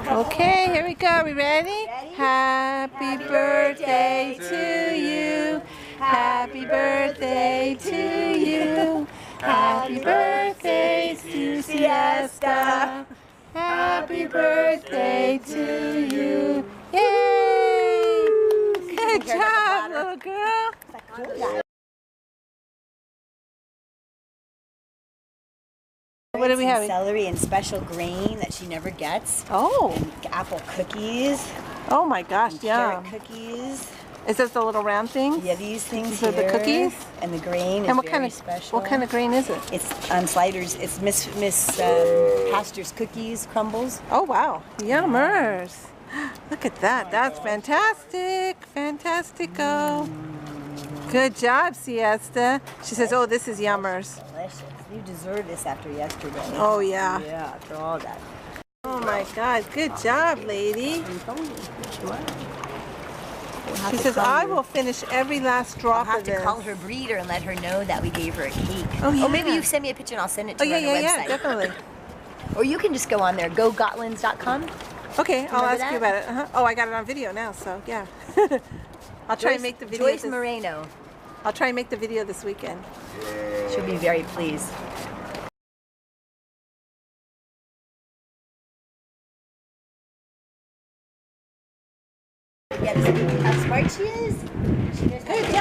Okay, here we go. Are we ready? Ready? Happy birthday to you. Happy birthday to you. Happy birthday to Siesta. Happy birthday to you. Yay! Good job, little girl. What do we have? Celery and special grain that she never gets. Oh. And apple cookies. Oh my gosh, And yum. carrot cookies. Is this the little round thing? Yeah, these things These are the here. cookies? And the grain is And what very kind of special. what kind of grain is it? It's on sliders. It's Miss Pasteur's cookies, crumbles. Oh wow, yummers. Look at that. That's fantastic. Fantastico. Good job, Siesta. She says, oh, this is yummers. Delicious. You deserve this after yesterday. Oh yeah. Yeah, after all that. Oh my God, good job, lady. She says, I will finish every last drop I'll of have to this. call her breeder and let her know that we gave her a cake. Oh, yeah. Oh, maybe you send me a picture and I'll send it to Oh her yeah, on the yeah, website. yeah, definitely. Or you can just go on there, gogotlands.com. Okay, I'll ask you that? about it. Oh, I got it on video now, so yeah. I'll try and make the video. Joyce Moreno. I'll try and make the video this weekend. She'll be very pleased. Yeah, how smart she is. She knows how to